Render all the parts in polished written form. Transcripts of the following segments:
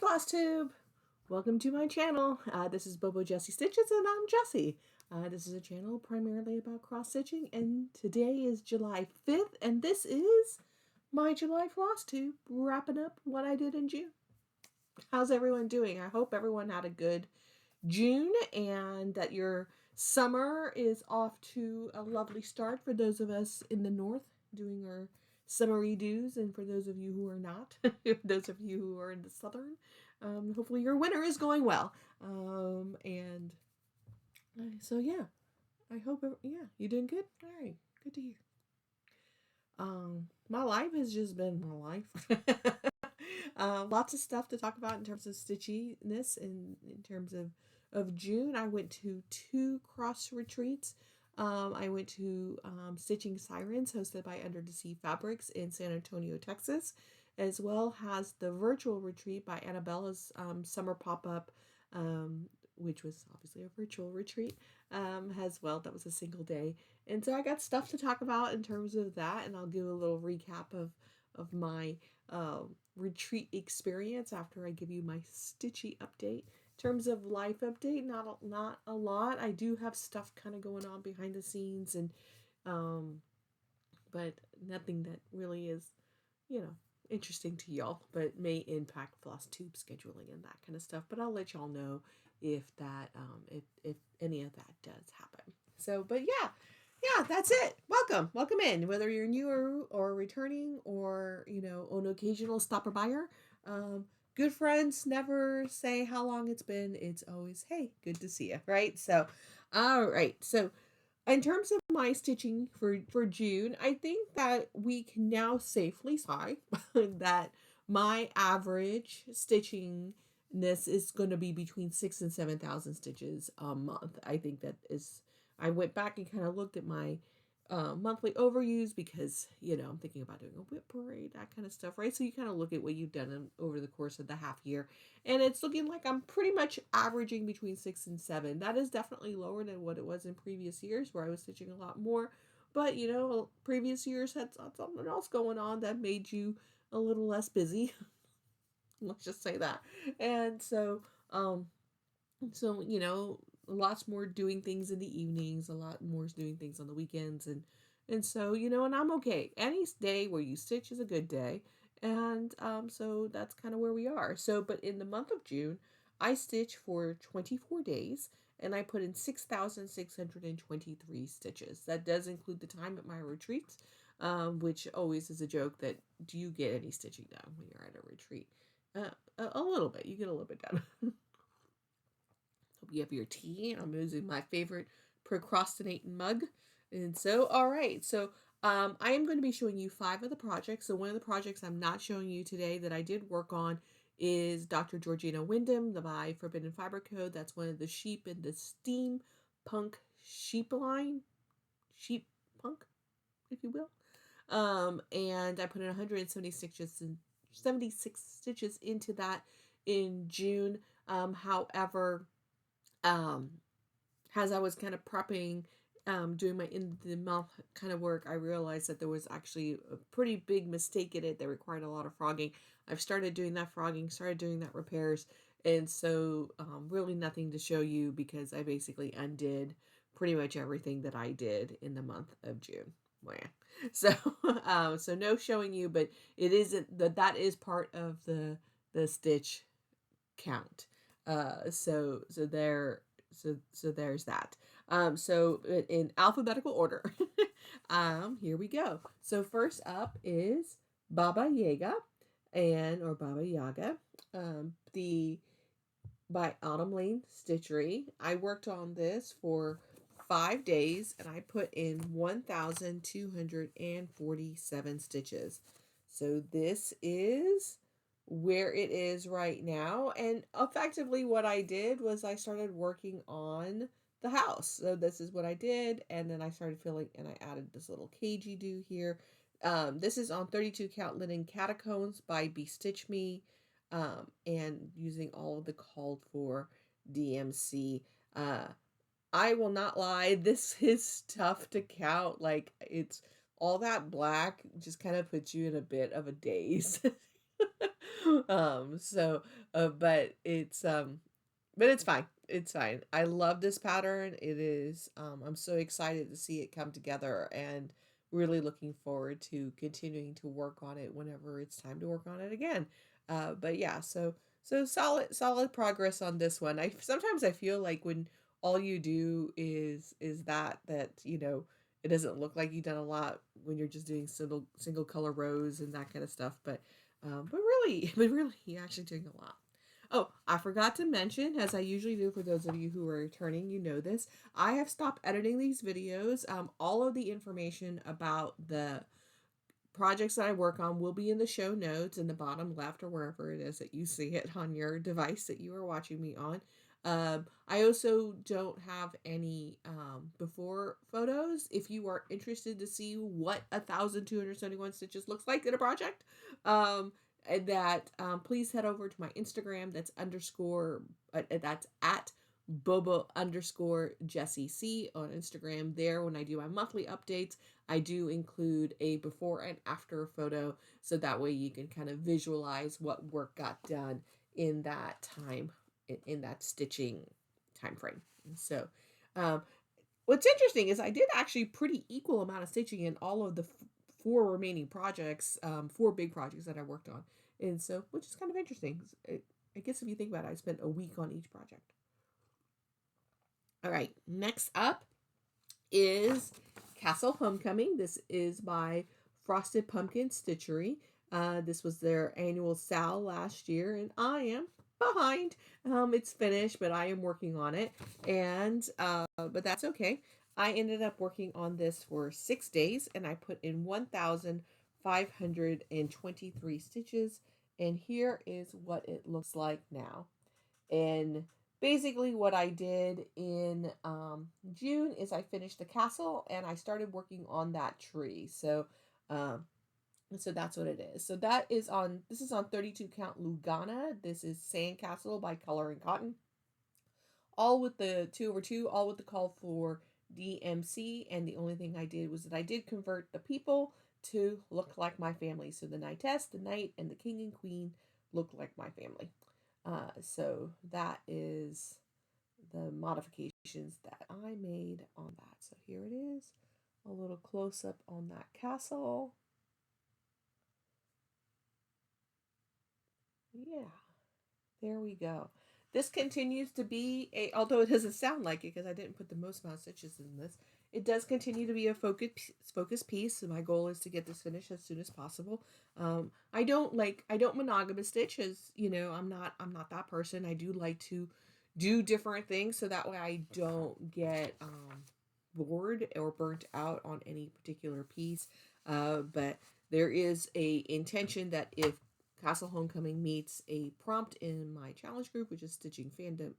Flosstube! Welcome to my channel. This is Bobo Jessie Stitches and I'm Jessie. This is a channel primarily about cross-stitching, and today is July 5th and this is my July Flosstube, wrapping up what I did in June. How's everyone doing? I hope everyone had a good June and that your summer is off to a lovely start for those of us in the north doing our summery do's, and for those of you who are not, those of you who are in the southern, hopefully your winter is going well. So yeah, I hope, yeah, you doing good? All right, good to hear. My life has just been my life. Lots of stuff to talk about in terms of stitchiness, and in terms of June. I went to 2 cross retreats. I went to Stitching Sirens, hosted by Under the Sea Fabrics in San Antonio, Texas, as well as the virtual retreat by Annabella's Summer Pop-Up, which was obviously a virtual retreat as well. That was a single day. And so I got stuff to talk about in terms of that, and I'll give a little recap of my retreat experience after I give you my Stitchy update. In terms of life update, not a lot. I do have stuff kind of going on behind the scenes, and but nothing that really is, interesting to y'all, but may impact Flosstube scheduling and that kind of stuff. But I'll let y'all know if that if any of that does happen. So, but yeah, that's it. Welcome in. Whether you're new or returning, or an occasional stopper buyer. Good friends never say how long it's been. It's always, hey, good to see you, right? So, all right. So, in terms of my stitching for June, I think that we can now safely say that my average stitching is going to be between 6,000 and 7,000 stitches a month. I think that is. I went back and kind of looked at my monthly overviews, because I'm thinking about doing a whip parade, that kind of stuff, right? So you kind of look at what you've done over the course of the half year, and it's looking like I'm pretty much averaging between 6 and 7. That is definitely lower than what it was in previous years, where I was stitching a lot more. But previous years had something else going on that made you a little less busy. Let's just say that. And so lots more doing things in the evenings, a lot more doing things on the weekends, and so and I'm okay. Any day where you stitch is a good day, and so that's kind of where we are. So, but in the month of June, I stitch for 24 days, and I put in 6,623 stitches. That does include the time at my retreats, which always is a joke. That do you get any stitching done when you're at a retreat? A little bit. You get a little bit done. Hope you have your tea. I'm using my favorite procrastinating mug. And so, all right. So, I am going to be showing you 5 of the projects. So, one of the projects I'm not showing you today that I did work on is Dr. Georgina Wyndham, the by Forbidden Fiber Code. That's one of the sheep in the steampunk sheep line. Sheep punk, if you will. And I put in 76 stitches into that in June. However, as I was kind of prepping, doing my in the month kind of work, I realized that there was actually a pretty big mistake in it that required a lot of frogging. I've started doing that frogging, started doing that repairs, and so really nothing to show you, because I basically undid pretty much everything that I did in the month of June. So so no showing you, but it isn't that is part of the stitch count. So there's that. So in alphabetical order, here we go. So first up is Baba Yaga, or Baba Yaga, by Autumn Lane Stitchery. I worked on this for 5 days, and I put in 1,247 stitches. So this is where it is right now, and effectively what I did was I started working on the house. So this is what I did, and then I started filling, and I added this little cagey do here. This is on 32 count linen Catacombs by BeStitched Me, and using all of the called for DMC. I will not lie, this is tough to count. Like, it's all that black just kind of puts you in a bit of a daze. But it's fine. It's fine. I love this pattern. It is, I'm so excited to see it come together and really looking forward to continuing to work on it whenever it's time to work on it again. But yeah, so solid progress on this one. Sometimes I feel like when all you do is that, it doesn't look like you've done a lot when you're just doing single color rows and that kind of stuff. But really, you're actually doing a lot. Oh, I forgot to mention, as I usually do for those of you who are returning, you know this, I have stopped editing these videos. All of the information about the projects that I work on will be in the show notes in the bottom left or wherever it is that you see it on your device that you are watching me on. I also don't have any before photos. If you are interested to see what 1,271 stitches looks like in a project, please head over to my Instagram. That's at Boba_Jessie on Instagram. There, when I do my monthly updates, I do include a before and after photo, so that way you can kind of visualize what work got done in that time, in that stitching time frame. So, what's interesting is I did actually pretty equal amount of stitching in all of the four remaining projects, four big projects that I worked on, and so, which is kind of interesting. I guess if you think about it, I spent a week on each project. All right, next up is Castle Homecoming. This is by Frosted Pumpkin Stitchery. This was their annual sale last year, and I am behind. It's finished, but I am working on it, and but that's okay. I ended up working on this for 6 days, and I put in 1,523 stitches, and here is what it looks like now. And basically what I did in June is I finished the castle and I started working on that tree. So that's what it is. So this is on 32 count Lugana. This is Sandcastle by Color and Cotton. All with the 2/2, all with the call for DMC. And the only thing I did was that I did convert the people to look like my family. So the knightess, the knight, and the king and queen look like my family. So that is the modifications that I made on that. So here it is, a little close up on that castle. Yeah, there we go. This continues to be although it doesn't sound like it because I didn't put the most amount of stitches in this, it does continue to be a focus piece. So my goal is to get this finished as soon as possible. I don't monogamous stitch, as you know, I'm not that person. I do like to do different things so that way I don't get bored or burnt out on any particular piece. But there is a intention that if Castle Homecoming meets a prompt in my challenge group, which is Stitching Fandom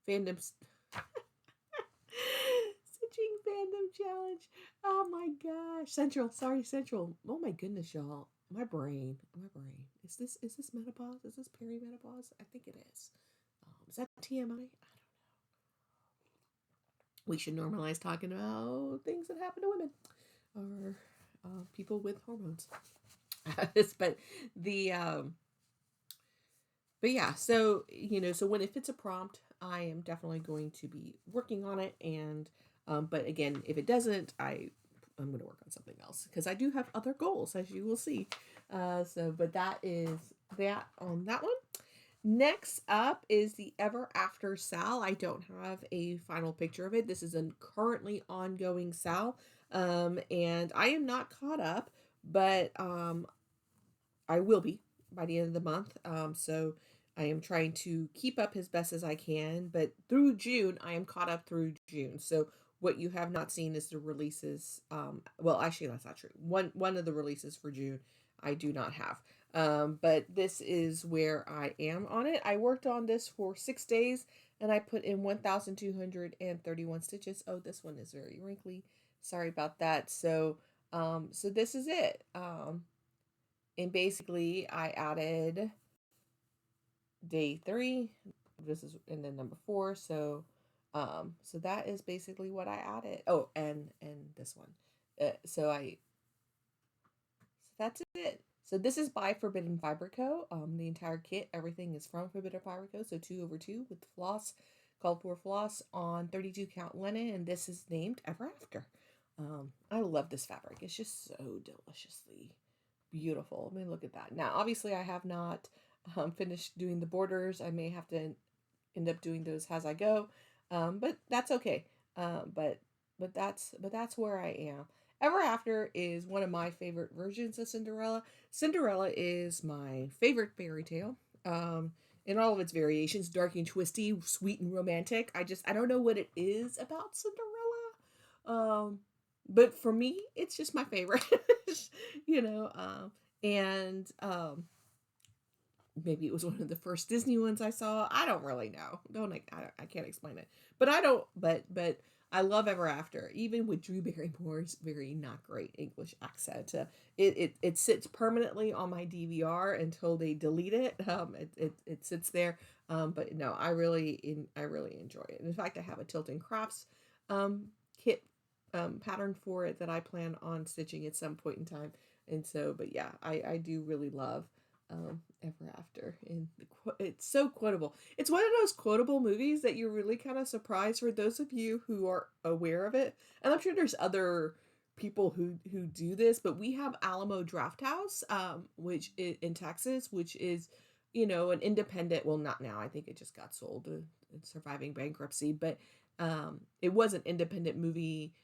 Stitching Fandom Challenge. Oh my gosh. Central. Oh my goodness, y'all. My brain. Is this menopause? Is this perimenopause? I think it is. Is that TMI? I don't know. We should normalize talking about things that happen to women or people with hormones. But yeah, so so when if it's a prompt, I am definitely going to be working on it. And but again, if it doesn't, I'm going to work on something else because I do have other goals, as you will see. But that is that on that one. Next up is the Ever After Sal. I don't have a final picture of it. This is a currently ongoing Sal, and I am not caught up, but I will be by the end of the month. So I am trying to keep up as best as I can, but through June, I am caught up through June. So what you have not seen is the releases. Well, actually, that's not true. One of the releases for June, I do not have. But this is where I am on it. I worked on this for 6 days, and I put in 1,231 stitches. Oh, this one is very wrinkly. Sorry about that. So this is it. And basically, I added day 3. This is and then number 4. So that is basically what I added. Oh, and this one. So that's it. So this is by Forbidden Fiber Co. The entire kit, everything is from Forbidden Fiber Co. So 2/2 with floss, called for floss on 32 count linen, and this is named Ever After. I love this fabric. It's just so deliciously beautiful. I mean, look at that. Now, obviously, I have not finished doing the borders. I may have to end up doing those as I go, but that's okay. But that's where I am. Ever After is one of my favorite versions of Cinderella. Cinderella is my favorite fairy tale. In all of its variations, dark and twisty, sweet and romantic. I don't know what it is about Cinderella. But for me, it's just my favorite. you know, and maybe it was one of the first Disney ones I saw. I don't really know. I can't explain it. But I don't. But I love Ever After, even with Drew Barrymore's very not great English accent. It sits permanently on my DVR until they delete it. It sits there. But no, I really enjoy it. In fact, I have a Tilton Crafts kit pattern for it that I plan on stitching at some point in time. And so, but yeah, I do really love Ever After, and it's so quotable. It's one of those quotable movies that you're really kind of surprised, for those of you who are aware of it. And I'm sure there's other people who do this, but we have Alamo Drafthouse, which is in Texas, which is, an independent. Well, not now. I think it just got sold, surviving bankruptcy, but it was an independent movie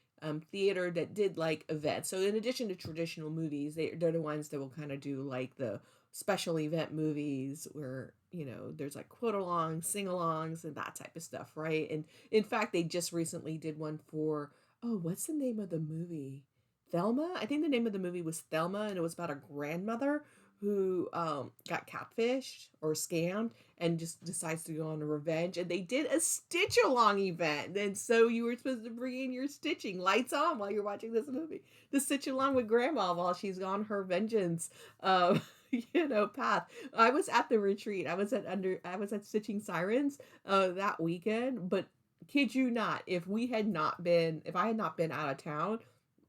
theater that did like events. So in addition to traditional movies, they're the ones that will kind of do like the special event movies where there's like quote alongs, sing alongs, and that type of stuff, right? And in fact, they just recently did one for, oh, what's the name of the movie? Thelma. I think the name of the movie was Thelma, and it was about a grandmother who got catfished or scammed and just decides to go on a revenge. And they did a stitch along event, and so you were supposed to bring in your stitching lights on while you're watching this movie, to stitch along with grandma while she's on her vengeance path. I was at the retreat. I was at Stitching Sirens that weekend, but kid you not, if I had not been out of town,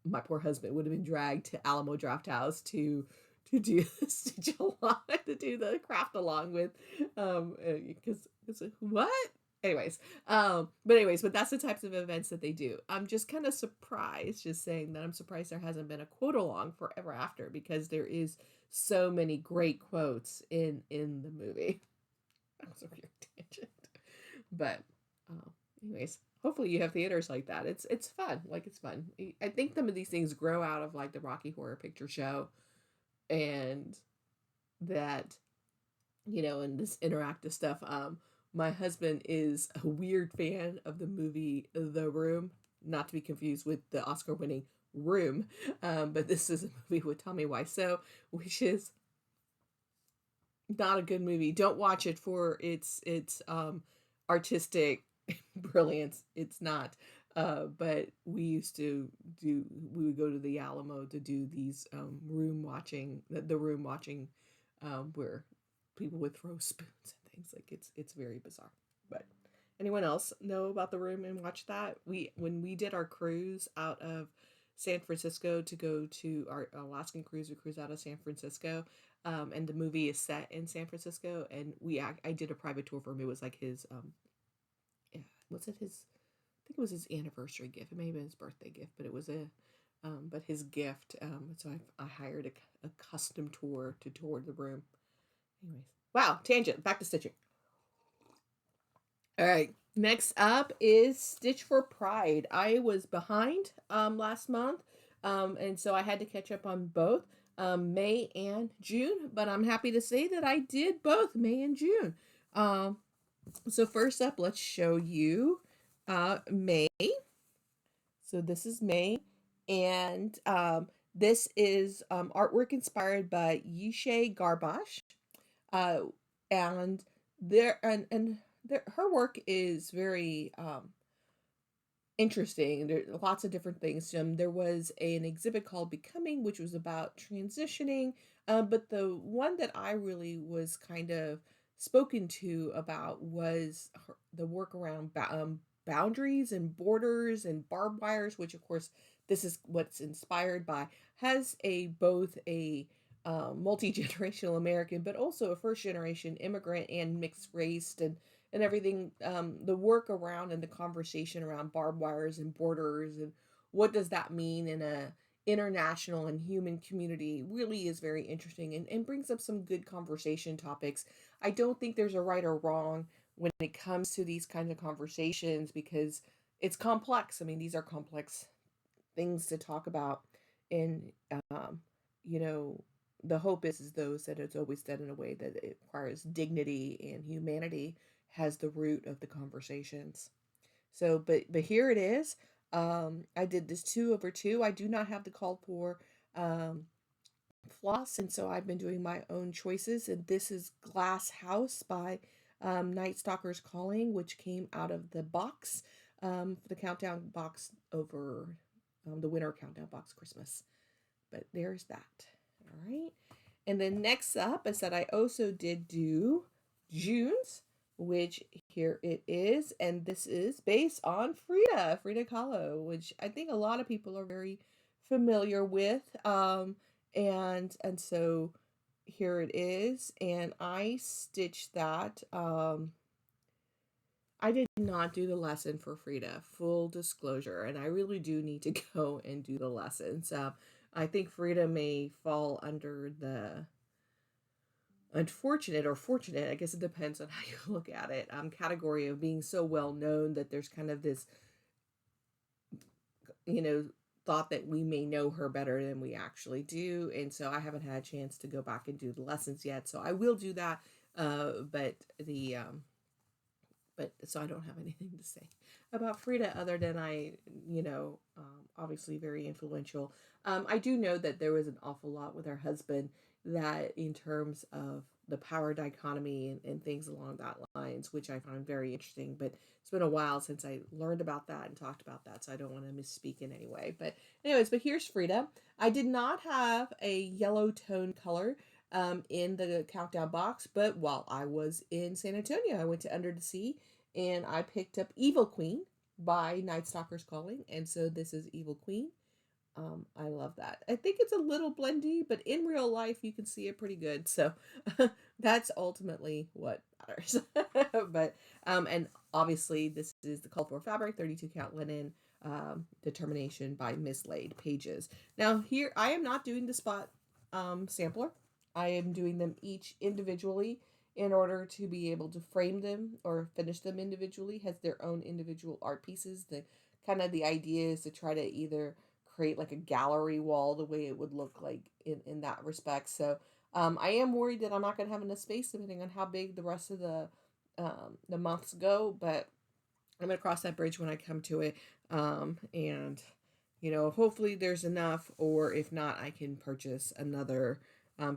my poor husband would have been dragged to Alamo Drafthouse to do the stitch along, to do the craft along with, because what? But that's the types of events that they do. I'm just kind of surprised, just saying that I'm surprised there hasn't been a quote along for Ever After, because there is so many great quotes in the movie. That was a weird tangent, but anyways, hopefully you have theaters like that. It's fun. Like, it's fun. I think some of these things grow out of like the Rocky Horror Picture Show, and that, and this interactive stuff. My husband is a weird fan of the movie The Room, not to be confused with the Oscar-winning Room, but this is a movie with Tommy Wiseau, which is not a good movie. Don't watch it for its artistic brilliance. It's not. But we would go to the Alamo to do these room watching, the room watching, where people would throw spoons and things. Like, it's very bizarre. But anyone else know about the room and watch that? When we did our cruise out of San Francisco to go to our Alaskan cruise, we cruise out of San Francisco, and the movie is set in San Francisco, and I did a private tour for him. It was like his I think it was his anniversary gift. It may have been his birthday gift, but it was but his gift. So I hired a custom tour to tour the room. Anyways, wow, tangent. Back to stitching. All right, next up is Stitch for Pride. I was behind last month, and so I had to catch up on both May and June. But I'm happy to say that I did both May and June. So first up, let's show you May. So this is May, and this is artwork inspired by Yishe Garbash, and her work is very interesting. There are lots of different things. There was an exhibit called Becoming, which was about transitioning, but the one that I really was kind of spoken to about was the work around boundaries and borders and barbed wires, which of course this is what's inspired by, has both a multi-generational American, but also a first-generation immigrant and mixed race, and everything, the work around and the conversation around barbed wires and borders and what does that mean in a international and human community really is very interesting, and brings up some good conversation topics. I don't think there's a right or wrong when it comes to these kinds of conversations because it's complex. I mean, these are complex things to talk about, and um, you know, the hope is those that it's always done in a way that it requires dignity and humanity has the root of the conversations. So, but here it is. I did this 2/2. I do not have the called for um, floss, and so I've been doing my own choices. And this is Glass House by Nightstalkers Calling, which came out of the box, the countdown box over the winter countdown box Christmas. But there's that. All right. And then next up is that I also did do June's, which here it is. And this is based on Frida Kahlo, which I think a lot of people are very familiar with. And so here it is. And I stitched that. I did not do the lesson for Frida, full disclosure, and I really do need to go and do the lessons. I think Frida may fall under the unfortunate or fortunate, I guess it depends on how you look at it, category of being so well known that there's kind of this, you know, thought that we may know her better than we actually do. And so I haven't had a chance to go back and do the lessons yet. So I will do that. But so I don't have anything to say about Frida other than obviously very influential. I do know that there was an awful lot with her husband that in terms of the power dichotomy and things along that lines, which I find very interesting, but it's been a while since I learned about that and talked about that, so I don't want to misspeak in any way. But anyways, but here's Frida. I did not have a yellow tone color in the countdown box, but while I was in San Antonio, I went to Under the Sea and I picked up Evil Queen by Nightstalkers Calling, and so this is Evil Queen. I love that. I think it's a little blendy, but in real life you can see it pretty good. So that's ultimately what matters. But and obviously this is the called for fabric, 32 count linen, determination by Mislaid pages. Now here I am not doing the spot sampler. I am doing them each individually in order to be able to frame them or finish them individually. Has their own individual art pieces. The idea is to try to either create like a gallery wall the way it would look like in that respect. So I am worried that I'm not going to have enough space depending on how big the rest of the months go, but I'm going to cross that bridge when I come to it. And hopefully there's enough, or if not, I can purchase another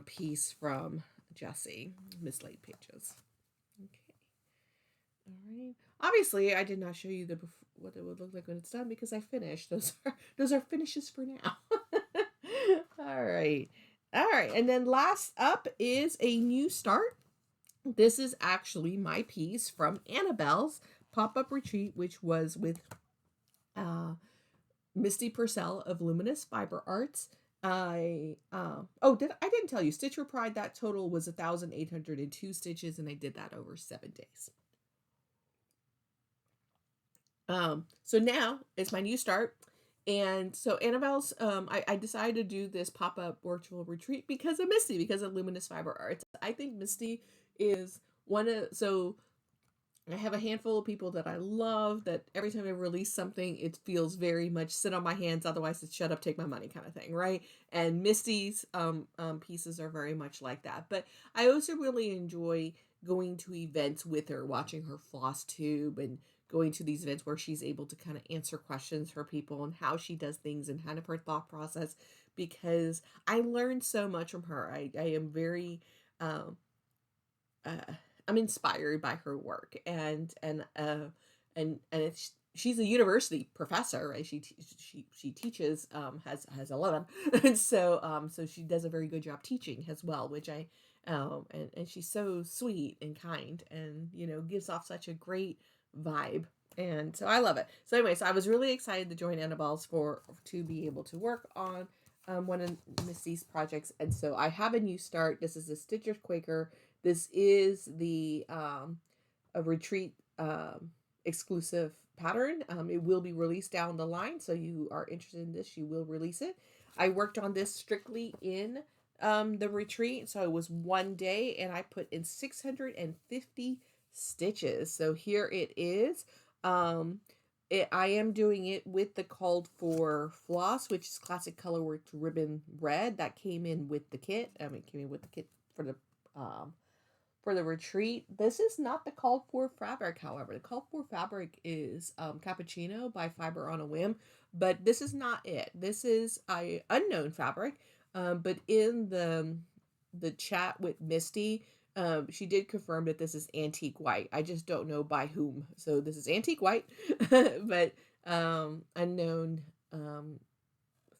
piece from Jessie, Mislaid pages. Okay. All right. Obviously, I did not show you what it would look like when it's done because I finished. Those are finishes for now. All right. All right. And then last up is a new start. This is actually my piece from Annabelle's pop-up retreat, which was with Misty Purcell of Luminous Fiber Arts. I didn't tell you, Stitcher Pride, that total was 1,802 stitches, and I did that over 7 days. So now it's my new start. And so Annabelle's, I decided to do this pop-up virtual retreat because of Misty, because of Luminous Fiber Arts. I think Misty is I have a handful of people that I love, that every time I release something, it feels very much sit on my hands, otherwise it's shut up, take my money kind of thing, right? And Misty's pieces are very much like that. But I also really enjoy going to events with her, watching her Flosstube, and going to these events where she's able to kind of answer questions for people and how she does things and kind of her thought process, because I learned so much from her. I am very I'm inspired by her work, and she's a university professor, right? She teaches, has 11, and so she does a very good job teaching as well, which and she's so sweet and kind, and gives off such a great vibe, and so I love it. So anyway, so I was really excited to join Annabelle's to be able to work on one of Missy's projects, and so I have a new start. This is a Stitcher Quaker. This is the a retreat exclusive pattern. It will be released down the line, so you are interested in this, you will release it. I worked on this strictly in the retreat, so it was one day, and I put in 650 stitches. So here it is. I am doing it with the called for floss, which is Classic Colorworks Ribbon Red. That came in with the kit. It came in with the kit for the retreat. This is not the called for fabric, however. The called for fabric is Cappuccino by Fiber on a Whim, but this is not it. This is a unknown fabric, but in the chat with Misty, she did confirm that this is antique white. I just don't know by whom. So this is antique white, but unknown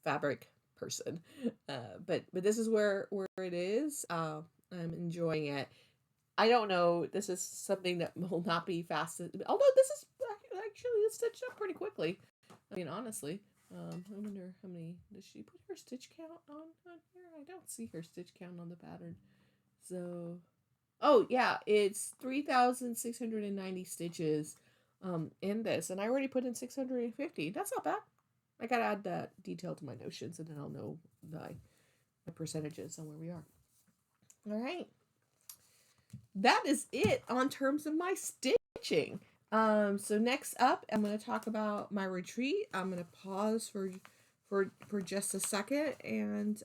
fabric person. But this is where it is. I'm enjoying it. I don't know. This is something that will not be fast. Although this is actually it's stitched up pretty quickly. I mean, honestly. I wonder how many. Does she put her stitch count on here? I don't see her stitch count on the pattern. So, oh yeah, it's 3,690 stitches in this, and I already put in 650. That's not bad. I gotta add that detail to my notions, and then I'll know my percentages on where we are. All right. That is it on terms of my stitching. So next up, I'm going to talk about my retreat. I'm going to pause for just a second and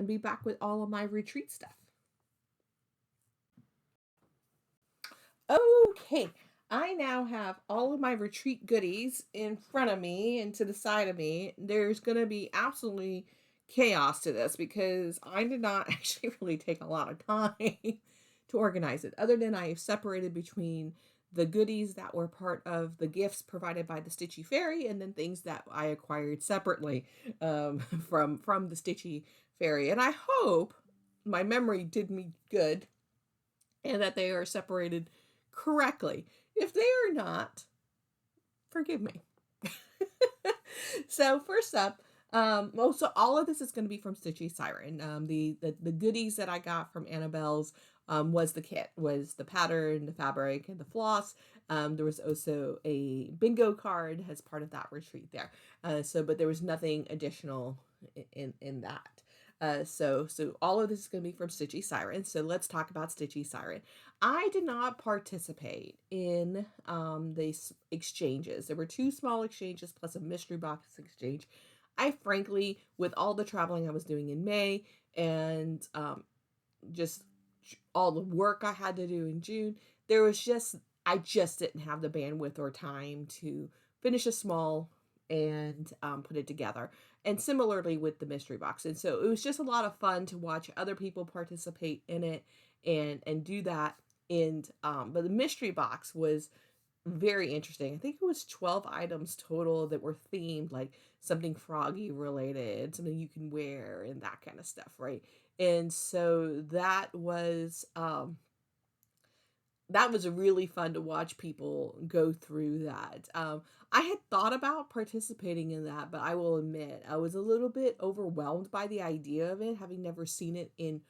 be back with all of my retreat stuff. Okay, I now have all of my retreat goodies in front of me and to the side of me. There's going to be absolutely chaos to this because I did not actually really take a lot of time to organize it, other than I have separated between the goodies that were part of the gifts provided by the Stitchy Fairy and then things that I acquired separately from the Stitchy Fairy. And I hope my memory did me good and that they are separated correctly. If they are not, forgive me. So first up, so all of this is going to be from Stitchy Siren. The goodies that I got from Annabelle's was the kit, was the pattern, the fabric, and the floss. There was also a bingo card as part of that retreat there. But there was nothing additional in that. So all of this is going to be from Stitchy Siren. So let's talk about Stitchy Siren. I did not participate in these exchanges. There were 2 small exchanges plus a mystery box exchange. I frankly, with all the traveling I was doing in May and just all the work I had to do in June, I just didn't have the bandwidth or time to finish a small and put it together. And similarly with the mystery box. And so it was just a lot of fun to watch other people participate in it and do that. And but the mystery box was very interesting. I think it was 12 items total that were themed, like something froggy related, something you can wear, and that kind of stuff, right? And so that was really fun to watch people go through that. I had thought about participating in that, but I will admit I was a little bit overwhelmed by the idea of it, having never seen it in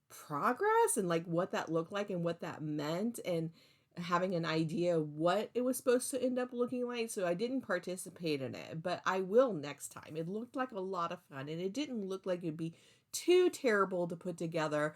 progress and like what that looked like and what that meant, and having an idea of what it was supposed to end up looking like. So I didn't participate in it, but I will next time. It looked like a lot of fun, and it didn't look like it'd be too terrible to put together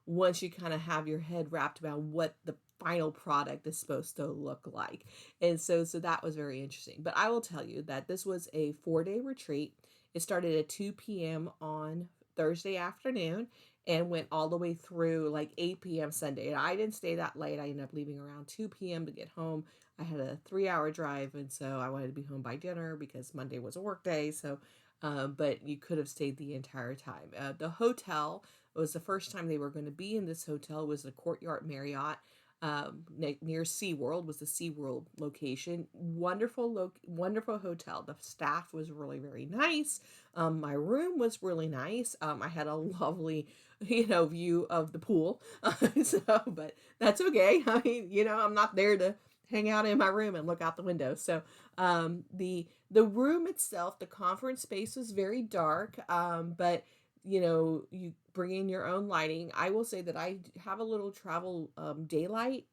once you kind of have your head wrapped around what the final product is supposed to look like. And so that was very interesting. But I will tell you that this was a 4-day retreat. It started at 2 p.m. on Thursday afternoon and went all the way through like 8 p.m. Sunday. And I didn't stay that late. I ended up leaving around 2 p.m. to get home. I had a 3-hour drive, and so I wanted to be home by dinner because Monday was a work day. So, but you could have stayed the entire time. The hotel was the first time they were going to be in this hotel. It was the Courtyard Marriott. Near SeaWorld, was the SeaWorld location. Wonderful hotel. The staff was really, very nice. My room was really nice. I had a lovely, view of the pool. But that's okay. I mean, I'm not there to hang out in my room and look out the window. So the room itself, the conference space was very dark, but you bring in your own lighting. I will say that I have a little travel daylight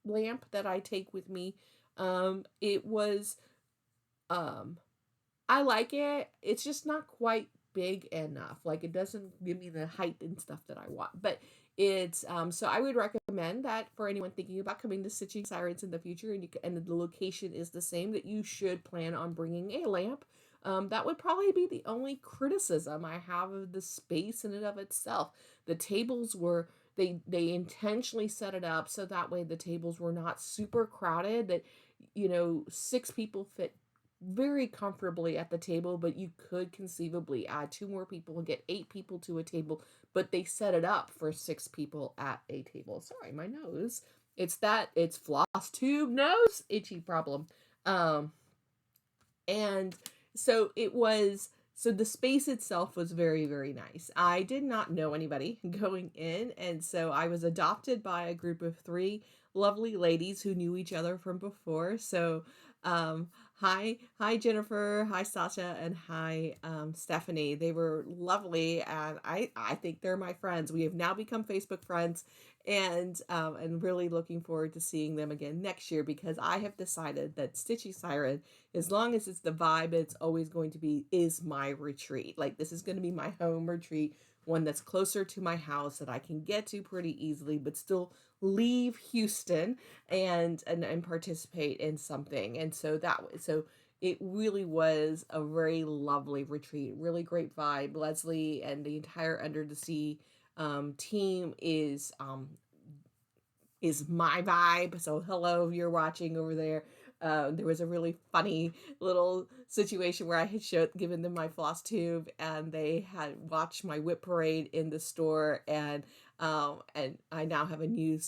lamp that I take with me. It was I like it. It's just not quite big enough. Like, it doesn't give me the height and stuff that I want. But it's so I would recommend that for anyone thinking about coming to Stitching Sirens in the future, and the location is the same, that you should plan on bringing a lamp. That would probably be the only criticism I have of the space in and of itself. The tables were they intentionally set it up so that way the tables were not super crowded, that 6 people fit very comfortably at the table, but you could conceivably add 2 more people and get 8 people to a table, but they set it up for 6 people at a table. Sorry, my nose. It's Flosstube nose itchy problem. And so the space itself was very, very nice. I did not know anybody going in, and so I was adopted by a group of 3 lovely ladies who knew each other from before. So hi Jennifer, hi Sasha, and hi Stephanie. They were lovely, and I think they're my friends. We have now become Facebook friends, and really looking forward to seeing them again next year, because I have decided that Stitchy Siren, as long as it's the vibe it's always going to be, is my retreat. Like, this is going to be my home retreat, one that's closer to my house that I can get to pretty easily, but still leave Houston and participate in something. And so it really was a very lovely retreat, really great vibe. Leslie and the entire Under the Sea team is my vibe. So hello, if you're watching over there. There was a really funny little situation where I had given them my floss tube, and they had watched my whip parade in the store, and I now have a new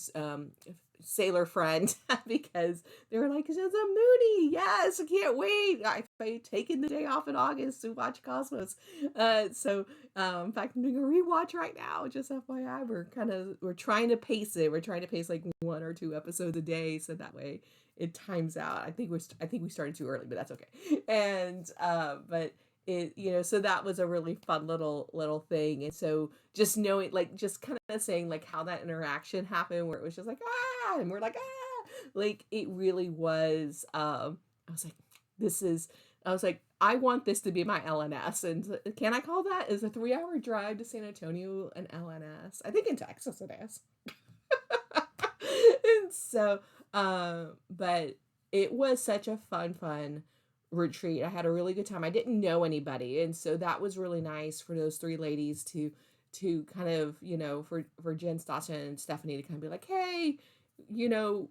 sailor friend because they were like, "It's a Mooney, yes, I can't wait. I've taken the day off in August to watch Cosmos." In fact, I'm doing a rewatch right now. Just FYI, we're trying to pace it. We're trying to pace like 1 or 2 episodes a day, so that way it times out. I think we started too early, but that's okay. And but it, so that was a really fun little thing. And so just knowing, like, just kind of saying like how that interaction happened, where it was just like, and we're like, like, it really was. I was like, I want this to be my LNS. And can I call that? Is a 3-hour drive to San Antonio an LNS? I think in Texas it is. And so but it was such a fun retreat. I had a really good time. I didn't know anybody, and so that was really nice for those 3 ladies to kind of, for Jen, Stasha, and Stephanie to kind of be like, hey, you're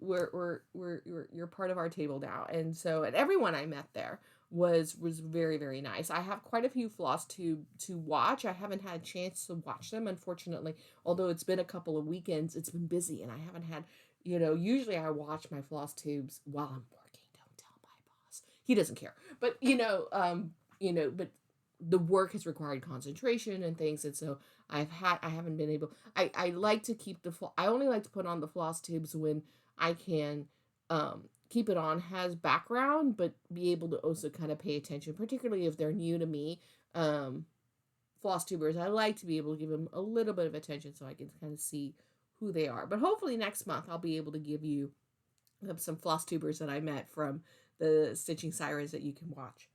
part of our table now. And so, and everyone I met there was very, very nice. I have quite a few floss to watch. I haven't had a chance to watch them, unfortunately, although it's been a couple of weekends. It's been busy, and I haven't had, usually I watch my floss tubes while I'm working. Don't tell my boss. He doesn't care. But, but the work has required concentration and things, and so I haven't been able. I like to keep I only like to put on the floss tubes when I can keep it on as background, but be able to also kind of pay attention, particularly if they're new to me. Floss tubers, I like to be able to give them a little bit of attention so I can kind of see who they are. But hopefully next month I'll be able to give you some floss tubers that I met from the Stitching Sirens that you can watch.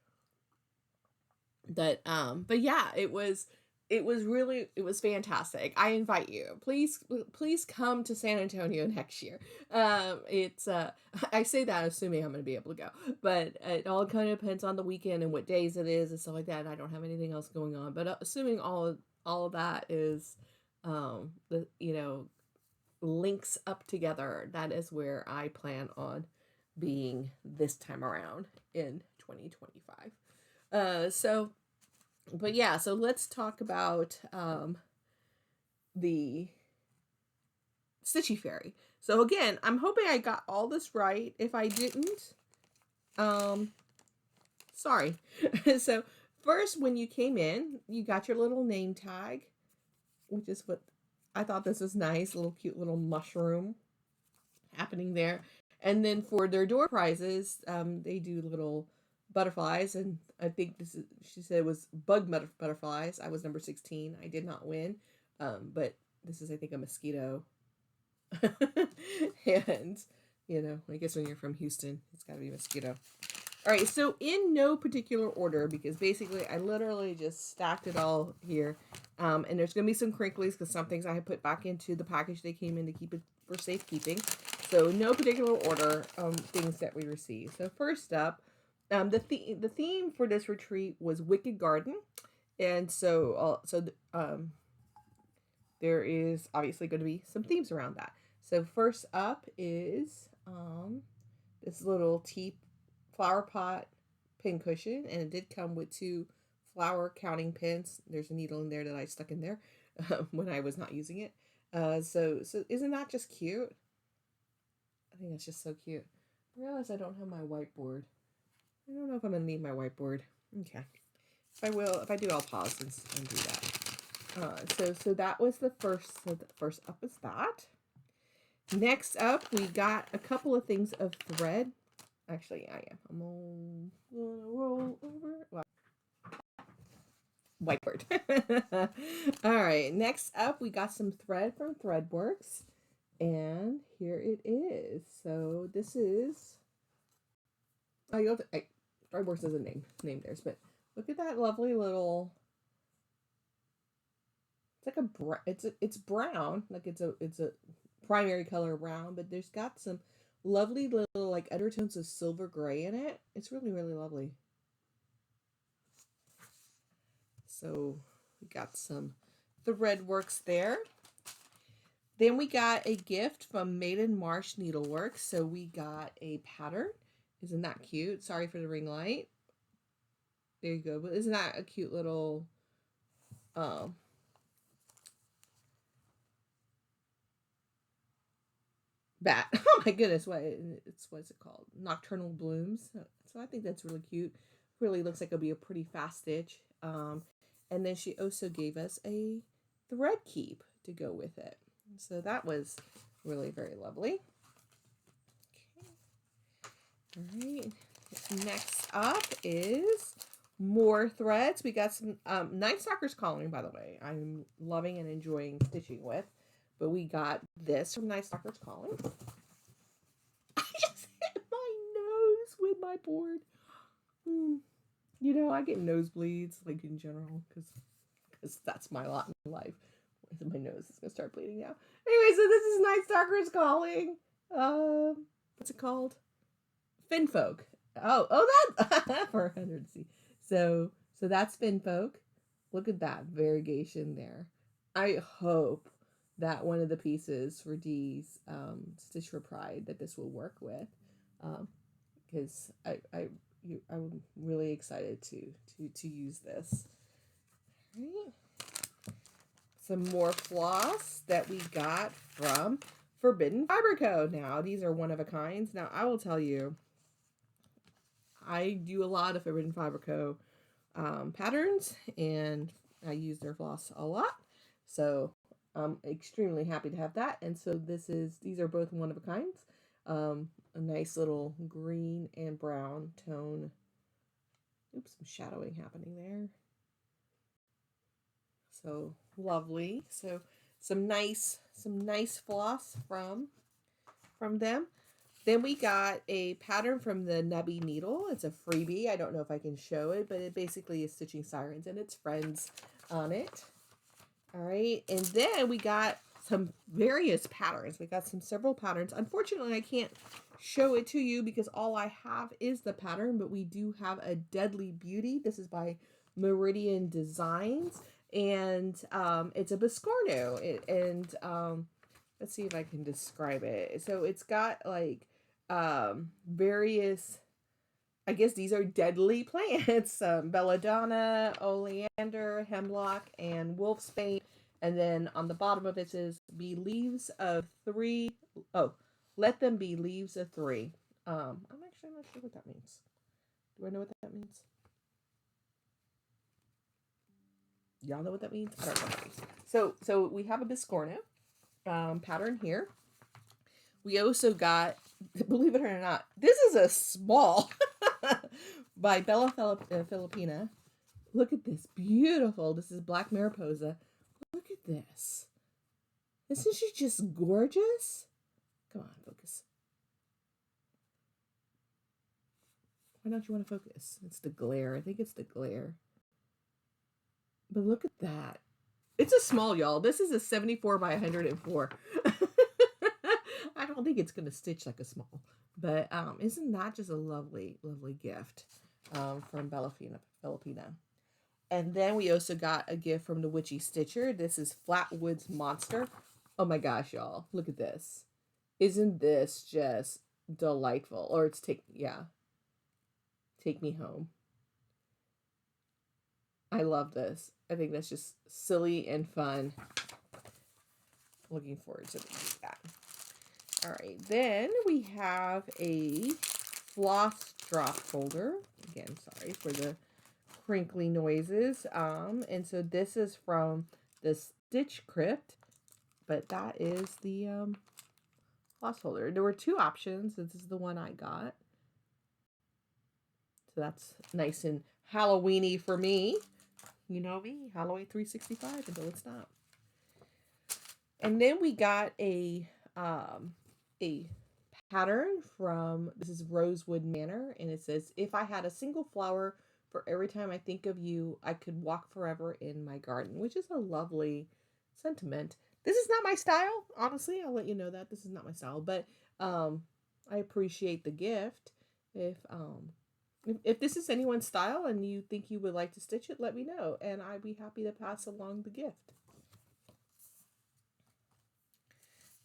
But yeah, it was fantastic. I invite you, please come to San Antonio next year. I say that assuming I'm going to be able to go, but it all kind of depends on the weekend and what days it is and stuff like that. And I don't have anything else going on, but assuming all of that is links up together, that is where I plan on being this time around in 2025. But yeah, so let's talk about the Stitchy Fairy. So again, I'm hoping I got all this right. If I didn't, sorry. So first, when you came in, you got your little name tag, which is what I thought this was nice, little cute little mushroom happening there. And then for their door prizes, they do little butterflies, and I think this is, she said it was butterflies. I was number 16. I did not win, but this is, I think, a mosquito. And, you know, I guess when you're from Houston, it's got to be a mosquito. All right, so in no particular order, because basically I literally just stacked it all here. And there's going to be some crinklies because some things I had put back into the package they came in to keep it for safekeeping. So no particular order, things that we received. So first up, the theme for this retreat was Wicked Garden. And so there is obviously going to be some themes around that. So first up is this little tea flower pot pin cushion, and it did come with 2 flower counting pins. There's a needle in there that I stuck in there when I was not using it. So isn't that just cute? I think that's just so cute. I realize I don't have my whiteboard. I don't know if I'm gonna need my whiteboard. Okay, if I do, I'll pause and do that. So that was the first. So the first up is that. Next up, we got a couple of things of thread. Actually, I am. I'm gonna roll over. Well, whiteboard. All right. Next up, we got some thread from Threadworks, and here it is. So this is. Oh, you have to, Threadworks doesn't name theirs, but look at that lovely little. It's like it's brown, like it's a primary color brown, but there's got some lovely little like undertones of silver gray in it. It's really, really lovely. So we got some Threadworks there. Then we got a gift from Maiden Marsh Needleworks. So we got a pattern. Isn't that cute? Sorry for the ring light. There you go. But isn't that a cute little bat? Oh my goodness, what's it called? Nocturnal Blooms. So I think that's really cute. Really looks like it'll be a pretty fast stitch. And then she also gave us a thread keep to go with it. So that was really very lovely. Okay. All right. Next up is more threads. We got some Nightstalkers calling, by the way. I'm loving and enjoying stitching with. But we got this from Nightstalkers calling. I just hit my nose with my board. You know, I get nosebleeds, like in general, because that's my lot in life. My nose is gonna start bleeding now. Anyway, so this is Nightstalkers calling. What's it called? Finfolk. Oh, that for 100 C. So that's Finfolk. Look at that variegation there. I hope that one of the pieces for Dee's Stitch for Pride that this will work with, because I'm really excited to use this. All right. Some more floss that we got from Forbidden Fiber Co. Now, these are one of a kinds. Now, I will tell you, I do a lot of Forbidden Fiber Co. Patterns, and I use their floss a lot. So I'm extremely happy to have that. And so these are both one of a kinds. A nice little green and brown tone. Oops, some shadowing happening there. So lovely. So some nice floss from them. Then we got a pattern from the Nubby Needle. It's a freebie. I don't know if I can show it, but it basically is Stitching Sirens and its friends on it. All right. And then we got some various patterns. We got several patterns. Unfortunately, I can't show it to you because all I have is the pattern, but we do have a Deadly Beauty. This is by Meridian Designs, and it's a Biscorno. Let's see if I can describe it. So it's got like various, I guess these are deadly plants. Belladonna, oleander, hemlock, and wolfsbane. And then on the bottom of it says, be leaves of 3. Oh, let them be leaves of 3. I'm actually not sure what that means. Do I know what that means? Y'all know what that means? I don't know what that means. So we have a Biscorno pattern here. We also got, believe it or not, this is a small by Bella Filipina. Look at this. Beautiful. This is Black Mariposa. Look at this. Isn't she just gorgeous? Come on, focus. Why don't you want to focus? It's the glare. I think it's the glare. But look at that. It's a small, y'all. This is a 74 by 104. I don't think it's going to stitch like a small. But isn't that just a lovely, lovely gift from Bella Filipina? And then we also got a gift from the Witchy Stitcher. This is Flatwoods Monster. Oh my gosh, y'all. Look at this. Isn't this just delightful? Or it's Take Me Home. I love this. I think that's just silly and fun. Looking forward to that. All right, then we have a floss drop folder. Again, sorry for the crinkly noises. And so this is from the Stitch Crypt, but that is the floss folder. There were two options. This is the one I got. So that's nice and Halloweeny for me. You know me, Halloween 365 until it's not. And then we got a pattern from, this is Rosewood Manor, and it says, if I had a single flower for every time I think of you, I could walk forever in my garden, which is a lovely sentiment. This is not my style, honestly. I'll let you know that this is not my style, but I appreciate the gift. If this is anyone's style and you think you would like to stitch it, let me know, and I'd be happy to pass along the gift.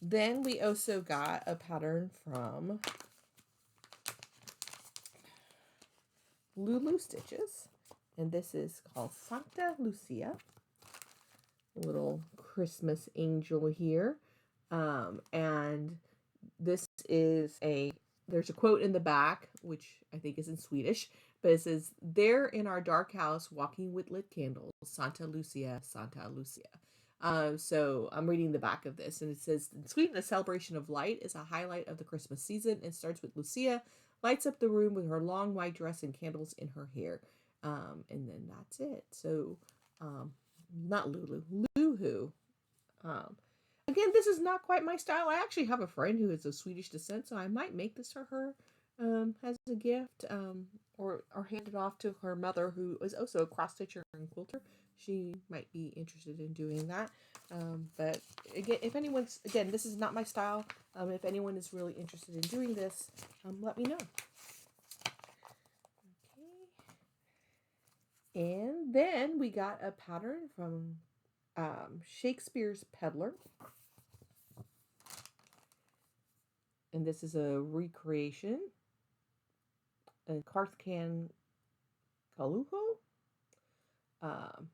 Then we also got a pattern from Lulu Stitches, and this is called Santa Lucia. A little Christmas angel here. And this is there's a quote in the back, which I think is in Swedish, but it says, there in our dark house, walking with lit candles, Santa Lucia, Santa Lucia. So I'm reading the back of this, and it says, in Sweden, the celebration of light is a highlight of the Christmas season. It starts with Lucia, lights up the room with her long white dress and candles in her hair. And then that's it. So, not Lulu, Luhu. Again, this is not quite my style. I actually have a friend who is of Swedish descent, so I might make this for her as a gift, or hand it off to her mother, who is also a cross-stitcher and quilter. She might be interested in doing that. But again, if anyone's, again, this is not my style. If anyone is really interested in doing this, let me know. Okay. And then we got a pattern from Shakespeare's Peddler. And this is a recreation. A Carthcan Kaluho. I'm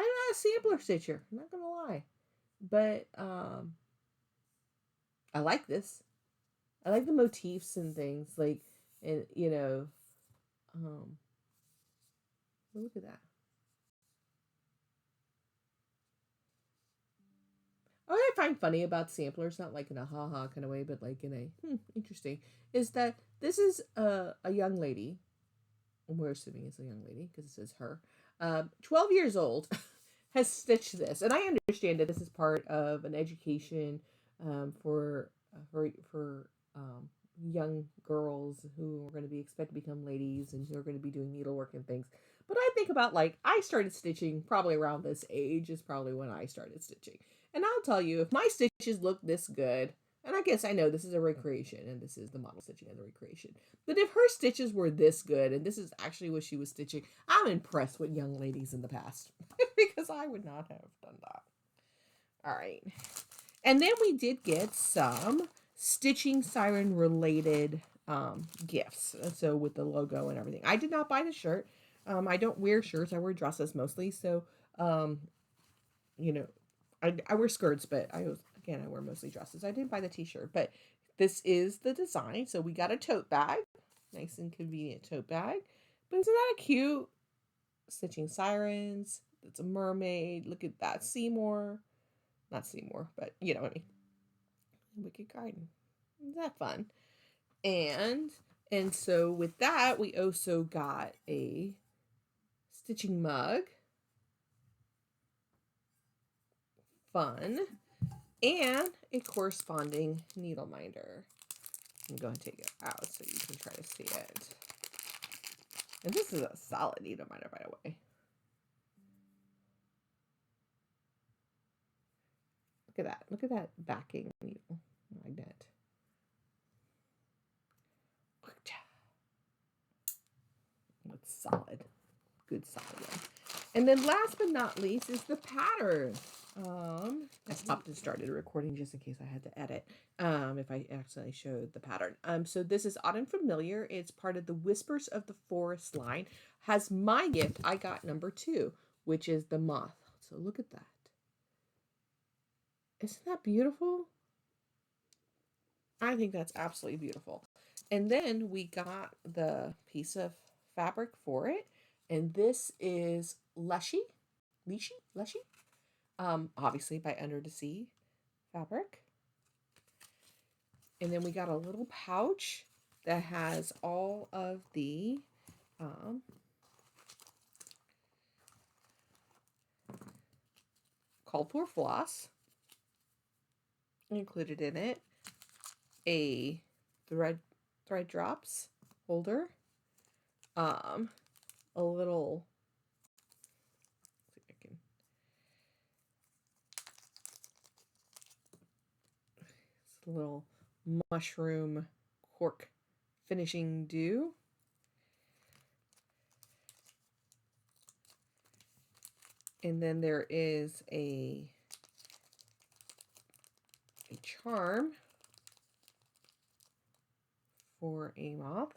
not a sampler stitcher, I'm not gonna lie. But I like this. I like the motifs and things. Like, and you know, look at that. What I find funny about samplers, not like in a ha-ha kind of way, but like in a interesting, is that this is a young lady. We're assuming it's a young lady because it says her. 12 years old, has stitched this. And I understand that this is part of an education for young girls who are going to be expected to become ladies and who are going to be doing needlework and things. But I think about, like, I started stitching probably around this age is probably when I started stitching. And I'll tell you, if my stitches look this good, and I guess I know this is a recreation and this is the model stitching of the recreation, but if her stitches were this good and this is actually what she was stitching, I'm impressed with young ladies in the past because I would not have done that. All right. And then we did get some Stitching Siren related gifts. So with the logo and everything. I did not buy the shirt. I don't wear shirts. I wear dresses mostly. So, you know, I wear skirts, but I wear mostly dresses. I didn't buy the t-shirt, but this is the design. So we got a tote bag, nice and convenient tote bag. But isn't that a cute? Stitching Sirens. It's a mermaid. Look at that. Seymour. Not Seymour, but you know what I mean. Wicked Garden. Isn't that fun? And so with that, we also got a stitching mug. Fun. And a corresponding needle minder. I'm going to take it out so you can try to see it. And this is a solid needle minder, by the way. Look at that. Look at that backing needle magnet. It's solid. Good solid one. And then last but not least is the pattern. I stopped and started recording just in case I had to edit if I actually showed the pattern. So this is Autumn Familiar. It's part of the Whispers of the Forest line. Has my gift. I got number 2, which is the moth. So look at that. Isn't that beautiful? I think that's absolutely beautiful. And then we got the piece of fabric for it. And this is Leshy, obviously by Under the Sea fabric. And then we got a little pouch that has all of the called for floss included in it, a thread drops holder, a little, see if I can, it's a little mushroom cork finishing do. And then there is a charm for a moth.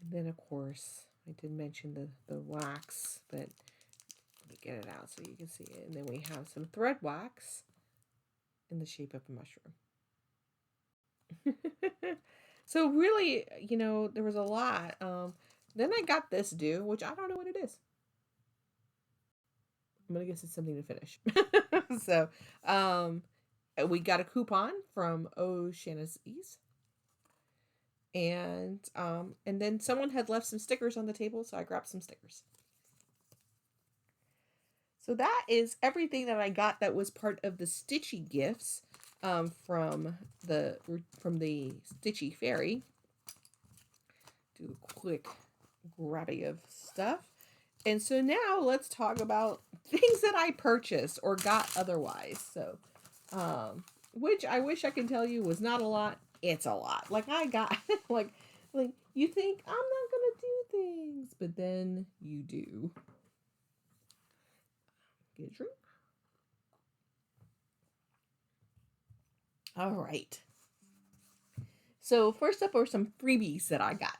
And then, of course, I did mention the wax, but let me get it out so you can see it. And then we have some thread wax in the shape of a mushroom. So really, you know, there was a lot. Then I got this do, which I don't know what it is. I'm going to guess it's something to finish. So we got a coupon from Oceana's Ease. And then someone had left some stickers on the table, so I grabbed some stickers. So that is everything that I got that was part of the Stitchy gifts from the Stitchy Fairy. Do a quick grabby of stuff. And so now let's talk about things that I purchased or got otherwise. So, which I wish I could tell you was not a lot. It's a lot. Like I got, like you think I'm not going to do things, but then you do. Get a drink. All right. So first up are some freebies that I got.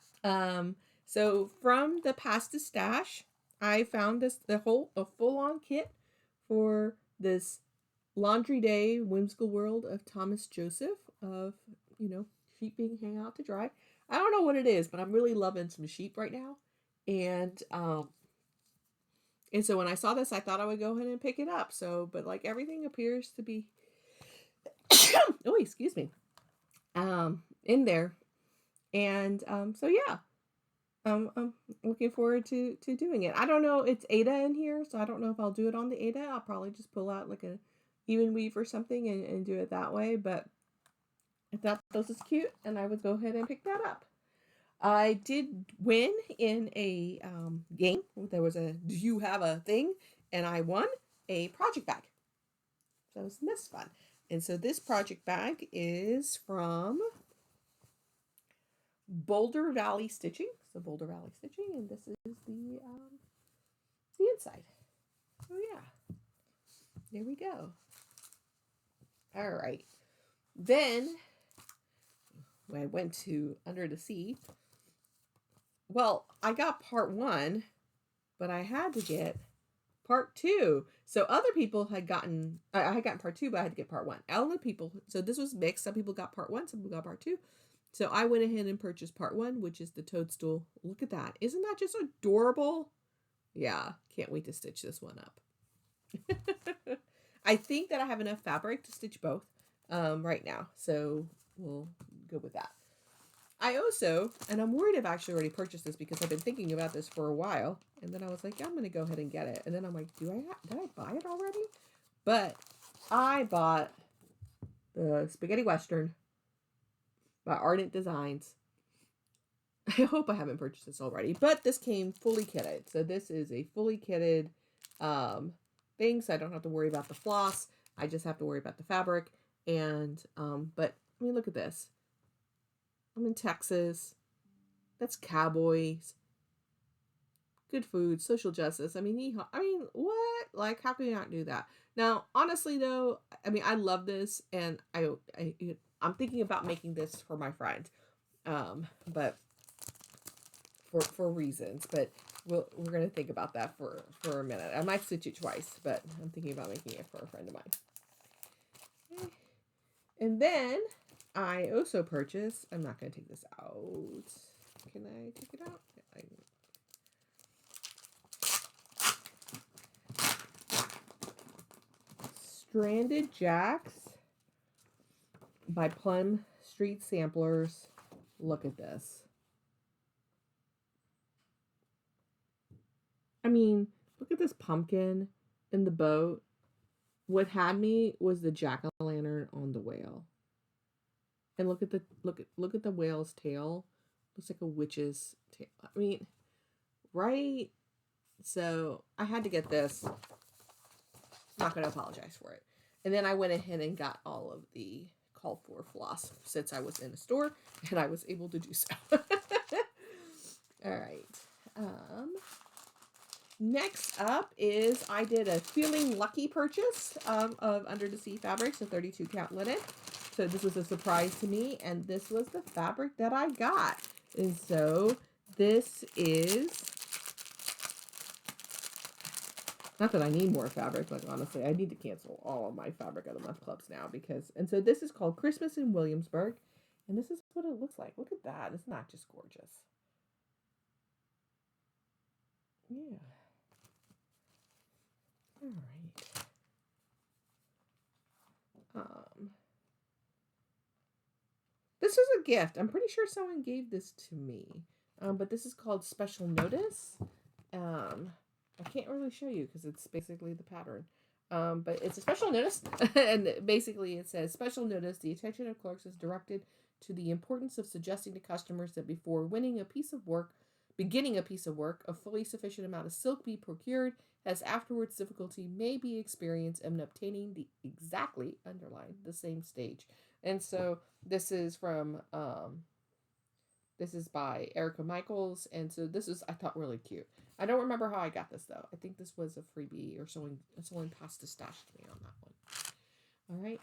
So from the Pasta Stash, I found a full-on kit for this Laundry Day Whimsical World of Thomas Joseph of, you know, sheep being hung out to dry. I don't know what it is, but I'm really loving some sheep right now. And so when I saw this, I thought I would go ahead and pick it up. So, but like everything appears to be, oh, excuse me, in there. And so yeah. I'm looking forward to doing it. I don't know, it's Ada in here, so I don't know if I'll do it on the Ada. I'll probably just pull out like a even weave or something and do it that way. But I thought this was cute, and I would go ahead and pick that up. I did win in a game. There was a do you have a thing, and I won a project bag. So this fun. And so this project bag is from Boulder Valley Stitching. So Boulder Valley Stitching, and this is the inside. Oh yeah, there we go. All right. Then when I went to Under the Sea, well, I got part 1, but I had to get part 2. So other people had gotten, I had gotten part 2, but I had to get part 1. Other people, so this was mixed. Some people got part 1, some people got part 2. So I went ahead and purchased part 1, which is the toadstool. Look at that. Isn't that just adorable? Yeah, can't wait to stitch this one up. I think that I have enough fabric to stitch both right now, so we'll go with that. I also, and I'm worried I've actually already purchased this because I've been thinking about this for a while, and then I was like, yeah, I'm going to go ahead and get it. And then I'm like, did I buy it already? But I bought the Spaghetti Western by Ardent Designs. I hope I haven't purchased this already, but this came fully kitted. So this is a fully kitted thing, so I don't have to worry about the floss. I just have to worry about the fabric. And, but I mean, look at this. I'm in Texas. That's cowboys. Good food, social justice. I mean, what? Like, how can you not do that? Now, honestly, though, I mean, I love this, and I'm thinking about making this for my friend, but for reasons. But we're gonna think about that for a minute. I might stitch it twice, but I'm thinking about making it for a friend of mine. And then I also purchased. I'm not gonna take this out. Can I take it out? Stranded Jacks by Plum Street Samplers. Look at this. I mean, look at this pumpkin in the boat. What had me was the jack-o'-lantern on the whale. And look at the whale's tail. Looks like a witch's tail. I mean, right? So I had to get this. Not going to apologize for it. And then I went ahead and got all of the called for floss since I was in a store and I was able to do so. All right. Next up is I did a Feeling Lucky purchase of Under the Sea fabrics, a 32 count linen. So this was a surprise to me, and this was the fabric that I got. And so this is, not that I need more fabric, like honestly, I need to cancel all of my fabric of the month clubs now because, and so this is called Christmas in Williamsburg, and this is what it looks like. Look at that. It's not just gorgeous. Yeah. All right. This was a gift. I'm pretty sure someone gave this to me. But this is called Special Notice. I can't really show you because it's basically the pattern. But it's a special notice. And basically it says, special notice, the attention of clerks is directed to the importance of suggesting to customers that before beginning a piece of work, a fully sufficient amount of silk be procured, as afterwards difficulty may be experienced in obtaining the exactly underlined the same stage. And so this is from this is by Erica Michaels, and so this is, I thought, really cute. I don't remember how I got this though. I think this was a freebie or someone passed a stash to me on that one. All right.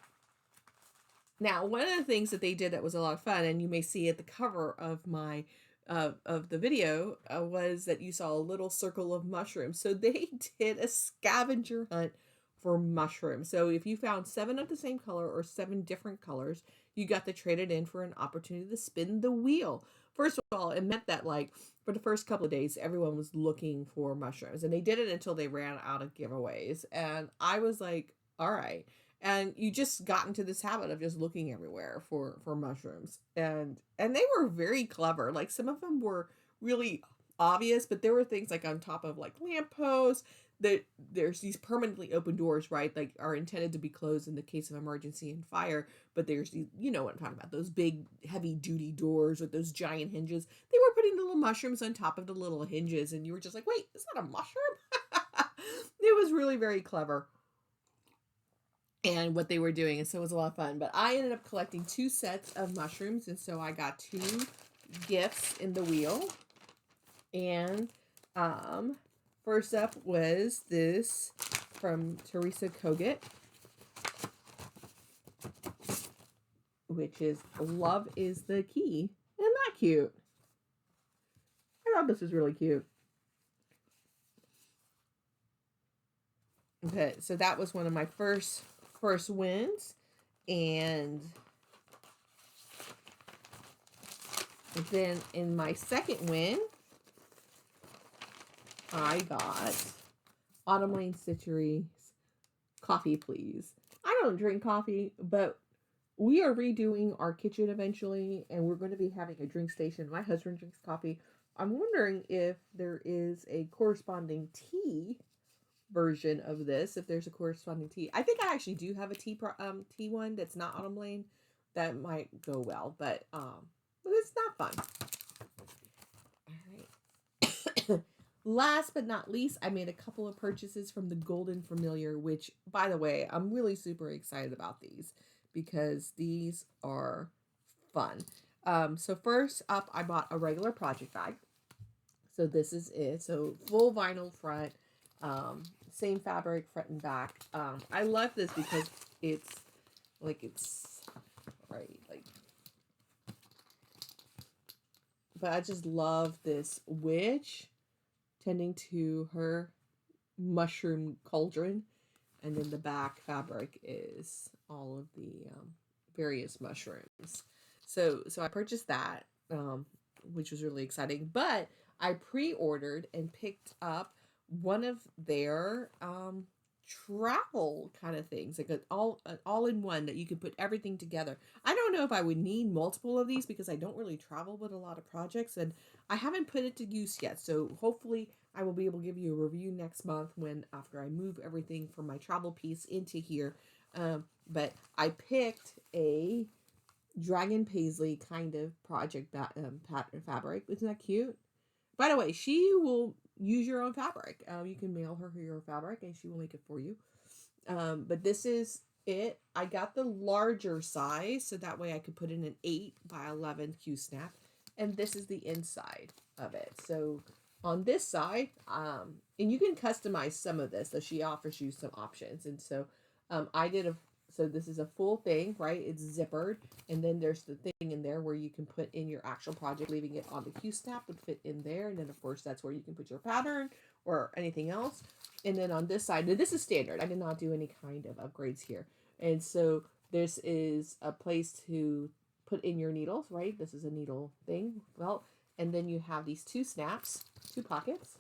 Now, one of the things that they did that was a lot of fun, and you may see at the cover of my of the video, was that you saw a little circle of mushrooms. So they did a scavenger hunt for mushrooms. So if you found 7 of the same color or 7 different colors, you got to trade it in for an opportunity to spin the wheel. First of all, it meant that, like, for the first couple of days, everyone was looking for mushrooms, and they did it until they ran out of giveaways. And I was like, all right. And you just got into this habit of just looking everywhere for mushrooms. And they were very clever. Like, some of them were really obvious, but there were things like on top of like lampposts. That there's these permanently open doors, right? Like, are intended to be closed in the case of emergency and fire. But there's these, you know what I'm talking about, those big heavy duty doors with those giant hinges. They were putting little mushrooms on top of the little hinges, and you were just like, wait, is that a mushroom? It was really very clever. And what they were doing, and so it was a lot of fun. But I ended up collecting 2 sets of mushrooms, and so I got 2 gifts in the wheel. And first up was this from Teresa Kogut, which is Love is the Key. Isn't that cute? I thought this was really cute. Okay, so that was one of my first wins. And then in my second win, I got Autumn Lane Stitchery's Coffee Please. I don't drink coffee, but we are redoing our kitchen eventually, and we're going to be having a drink station. My husband drinks coffee. I'm wondering if there is a corresponding tea version of this, if there's a corresponding tea. I think I actually do have a tea one that's not Autumn Lane. That might go well, but it's not fun. All right. Last but not least, I made a couple of purchases from the Golden Familiar, which, by the way, I'm really super excited about these because these are fun. So first up, I bought a regular project bag. So this is it. So full vinyl front, same fabric front and back. I love this because it's right, like, but I just love this witch tending to her mushroom cauldron, and then the back fabric is all of the various mushrooms. So I purchased that, which was really exciting. But I pre-ordered and picked up one of their travel kind of things, like an all-in-one that you can put everything together. I don't know if I would need multiple of these because I don't really travel with a lot of projects, and I haven't put it to use yet. So hopefully I will be able to give you a review next month after I move everything from my travel piece into here. But I picked a Dragon Paisley kind of project pattern fabric. Isn't that cute? By the way, she will use your own fabric. You can mail her your fabric and she will make it for you. But this is it. I got the larger size so that way I could put in an 8 by 11 Q snap. And this is the inside of it. So on this side, and you can customize some of this. So she offers you some options. And so so this is a full thing, right? It's zippered. And then there's the thing in there where you can put in your actual project, leaving it on the Q-snap would fit in there. And then, of course, that's where you can put your pattern or anything else. And then on this side, now this is standard. I did not do any kind of upgrades here. And so this is a place to put in your needles, right? This is a needle thing. Well, and then you have these 2 snaps, 2 pockets,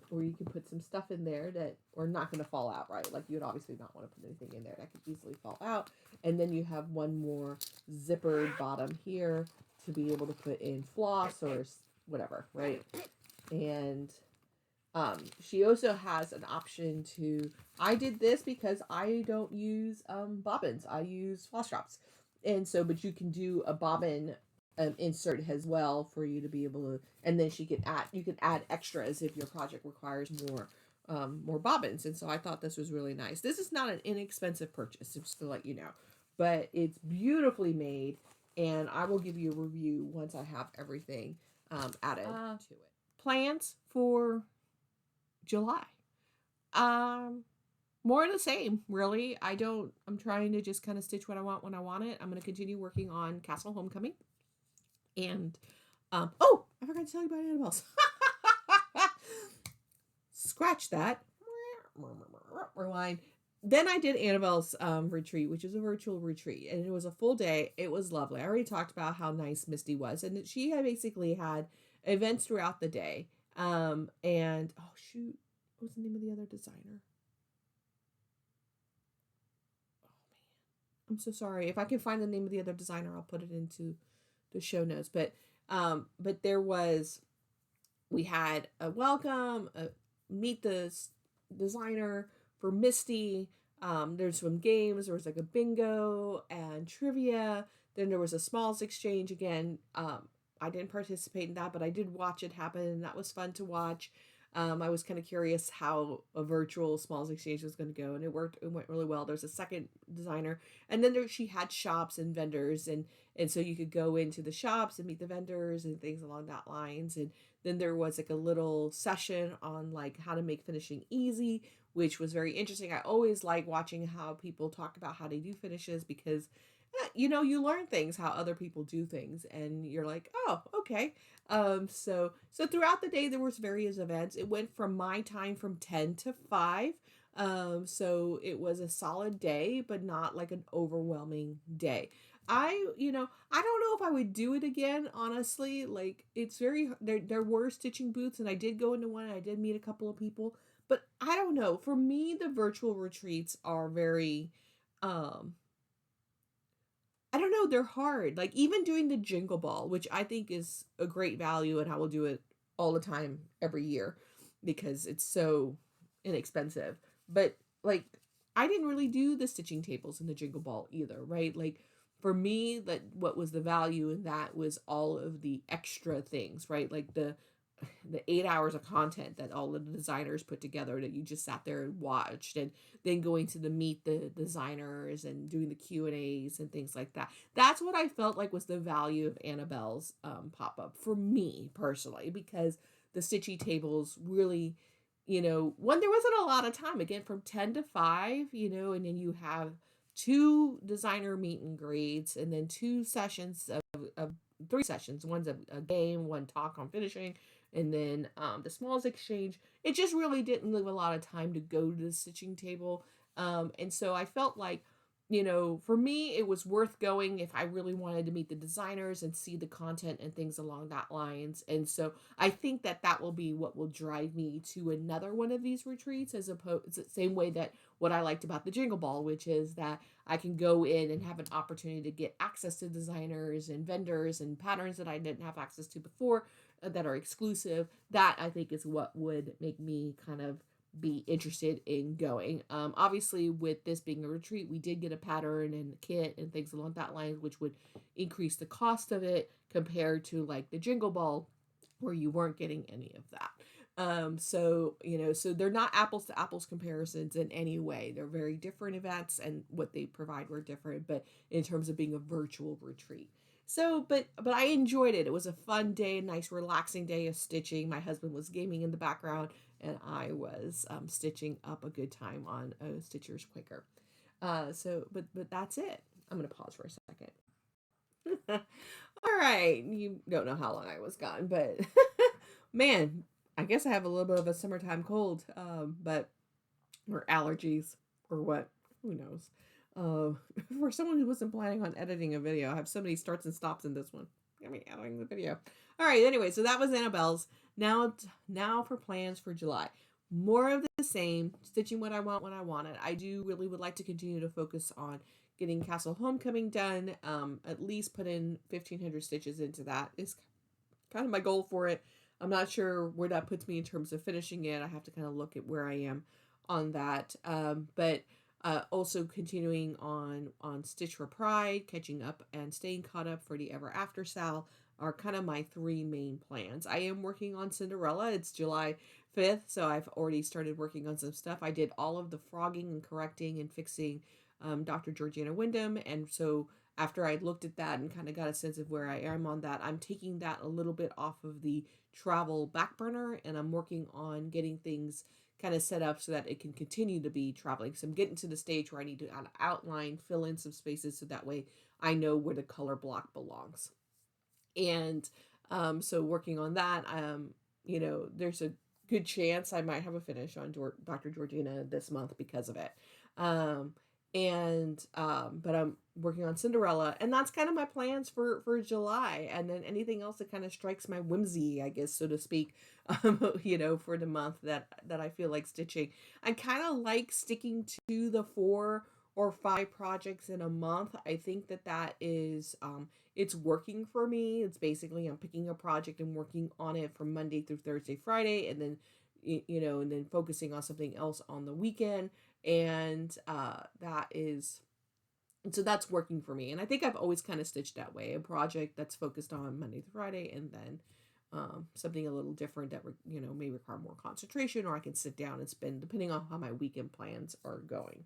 where you can put some stuff in there that are not going to fall out, right? Like, you would obviously not want to put anything in there that could easily fall out. And then you have one more zippered bottom here to be able to put in floss or whatever, right? And she also has an option to, I did this because I don't use bobbins. I use floss drops. And so, but you can do a bobbin insert as well for you to be able to, and then you can add extras if your project requires more bobbins. And so I thought this was really nice. This is not an inexpensive purchase, just to let you know, but it's beautifully made, and I will give you a review once I have everything added to it. Plans for July. More of the same, really. I'm trying to just kind of stitch what I want when I want it. I'm going to continue working on Castle Homecoming. And, oh, I forgot to tell you about Annabelle's. Scratch that. Rewind. Then I did Annabelle's retreat, which is a virtual retreat. And it was a full day. It was lovely. I already talked about how nice Misty was. And she had basically had events throughout the day. And, oh, shoot. What was the name of the other designer? I'm so sorry. If I can find the name of the other designer, I'll put it into the show notes. But we had a welcome, meet the designer for Misty. There's some games. There was like a bingo and trivia. Then there was a smalls exchange again. I didn't participate in that, but I did watch it happen, and that was fun to watch. I was kind of curious how a virtual smalls exchange was going to go, and it went really well. There's a second designer, and then she had shops and vendors, and so you could go into the shops and meet the vendors and things along that lines. And then there was like a little session on like how to make finishing easy, which was very interesting. I always like watching how people talk about how they do finishes because you learn things, how other people do things, and you're like, oh, okay. So throughout the day, there was various events. It went from my time from 10 to 5. So it was a solid day, but not like an overwhelming day. I don't know if I would do it again, honestly. Like, it's very, there were stitching booths, and I did go into one, and I did meet a couple of people, but I don't know. For me, the virtual retreats are very, um, I don't know, they're hard. Like, even doing the Jingle Ball, which I think is a great value, and I will do it all the time every year because it's so inexpensive. But, like, I didn't really do the stitching tables in the Jingle Ball either, right? Like, for me, that what was the value in that was all of the extra things, right? Like the 8 hours of content that all of the designers put together that you just sat there and watched, and then going to the meet the designers and doing the Q&As and things like that. That's what I felt like was the value of Annabelle's pop-up for me personally, because the stitchy tables really, one, there wasn't a lot of time, again, from 10 to 5, and then you have two designer meet and greets, and then two sessions of three sessions. One's a game, one talk on finishing, and then the smalls exchange. It just really didn't leave a lot of time to go to the stitching table. And so I felt like, for me, it was worth going if I really wanted to meet the designers and see the content and things along that lines. And so I think that that will be what will drive me to another one of these retreats, as opposed, it's the same way that what I liked about the Jingle Ball, which is that I can go in and have an opportunity to get access to designers and vendors and patterns that I didn't have access to before, that are exclusive. That, I think, is what would make me kind of be interested in going. Obviously, with this being a retreat, we did get a pattern and a kit and things along that line, which would increase the cost of it compared to like the Jingle Ball, where you weren't getting any of that. So they're not apples to apples comparisons in any way. They're very different events, and what they provide were different, but in terms of being a virtual retreat. So, but I enjoyed it. It was a fun day, a nice relaxing day of stitching. My husband was gaming in the background, and I was stitching up a good time on a Stitcher's Quaker. But that's it. I'm gonna pause for a second. All right, you don't know how long I was gone, but man, I guess I have a little bit of a summertime cold, but or allergies or what? Who knows? Uh, for someone who wasn't planning on editing a video, I have so many starts and stops in this one. Get me editing the video. All right. Anyway, so that was Annabelle's. Now for plans for July. More of the same, stitching what I want when I want it. I do really would like to continue to focus on getting Castle Homecoming done. At least put in 1,500 stitches into that is kind of my goal for it. I'm not sure where that puts me in terms of finishing it. I have to kind of look at where I am on that. But also continuing on Stitch for Pride, catching up and staying caught up for the Ever After Sal are kind of my three main plans. I am working on Cinderella. It's July 5th, so I've already started working on some stuff. I did all of the frogging and correcting and fixing Dr. Georgina Wyndham, and so after I looked at that and kind of got a sense of where I am on that, I'm taking that a little bit off of the travel back burner, and I'm working on getting things kind of set up so that it can continue to be traveling. So I'm getting to the stage where I need to outline, fill in some spaces so that way I know where the color block belongs. And so working on that, there's a good chance I might have a finish on Dr. Georgina this month because of it. But I'm working on Cinderella, and that's kind of my plans for July. And then anything else that kind of strikes my whimsy, I guess, so to speak, for the month that I feel like stitching. I kind of like sticking to the 4 or 5 projects in a month. I think that is, it's working for me. It's basically, I'm picking a project and working on it from Monday through Thursday, Friday, and then, and then focusing on something else on the weekend. And so that's working for me. And I think I've always kind of stitched that way, a project that's focused on Monday through Friday, and then something a little different that may require more concentration, or I can sit down and spend, depending on how my weekend plans are going.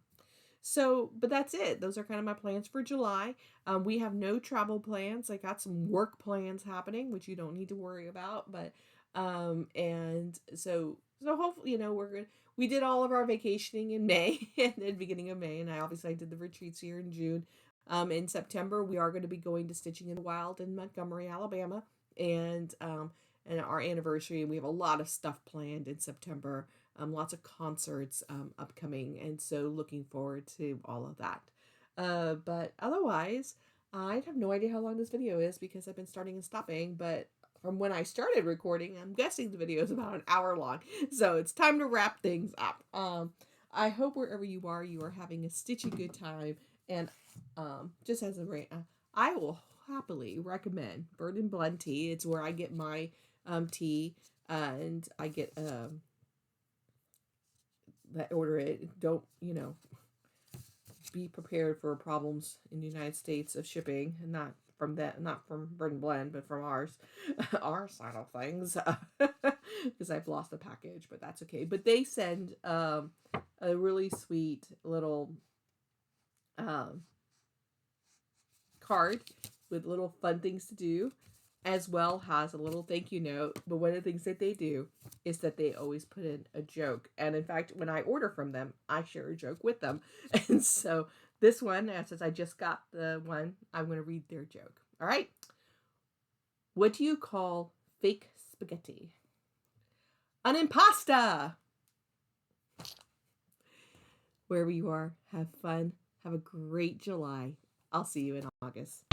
So, but that's it. Those are kind of my plans for July. We have no travel plans. I got some work plans happening, which you don't need to worry about. But, and so hopefully, we're good. We did all of our vacationing in May, and the beginning of May, and I did the retreats here in June. In September, we are going to be going to Stitching in the Wild in Montgomery, Alabama, and our anniversary. And we have a lot of stuff planned in September. Lots of concerts upcoming, and so looking forward to all of that. But otherwise, I have no idea how long this video is because I've been starting and stopping, but from when I started recording, I'm guessing the video is about an hour long. So it's time to wrap things up. I hope wherever you are having a stitchy good time. And just as a rant, I will happily recommend Bird and Blend tea. It's where I get my tea, and I get that order it. Don't, be prepared for problems in the United States of shipping, and not from Bird and Blend, but from ours, our side of things, because I've lost a package, but that's okay. But they send a really sweet little card with little fun things to do, as well as a little thank you note. But one of the things that they do is that they always put in a joke. And in fact, when I order from them, I share a joke with them. And so this one, since I just got the one, I'm going to read their joke. All right. What do you call fake spaghetti? An impasta! Wherever you are, have fun. Have a great July. I'll see you in August.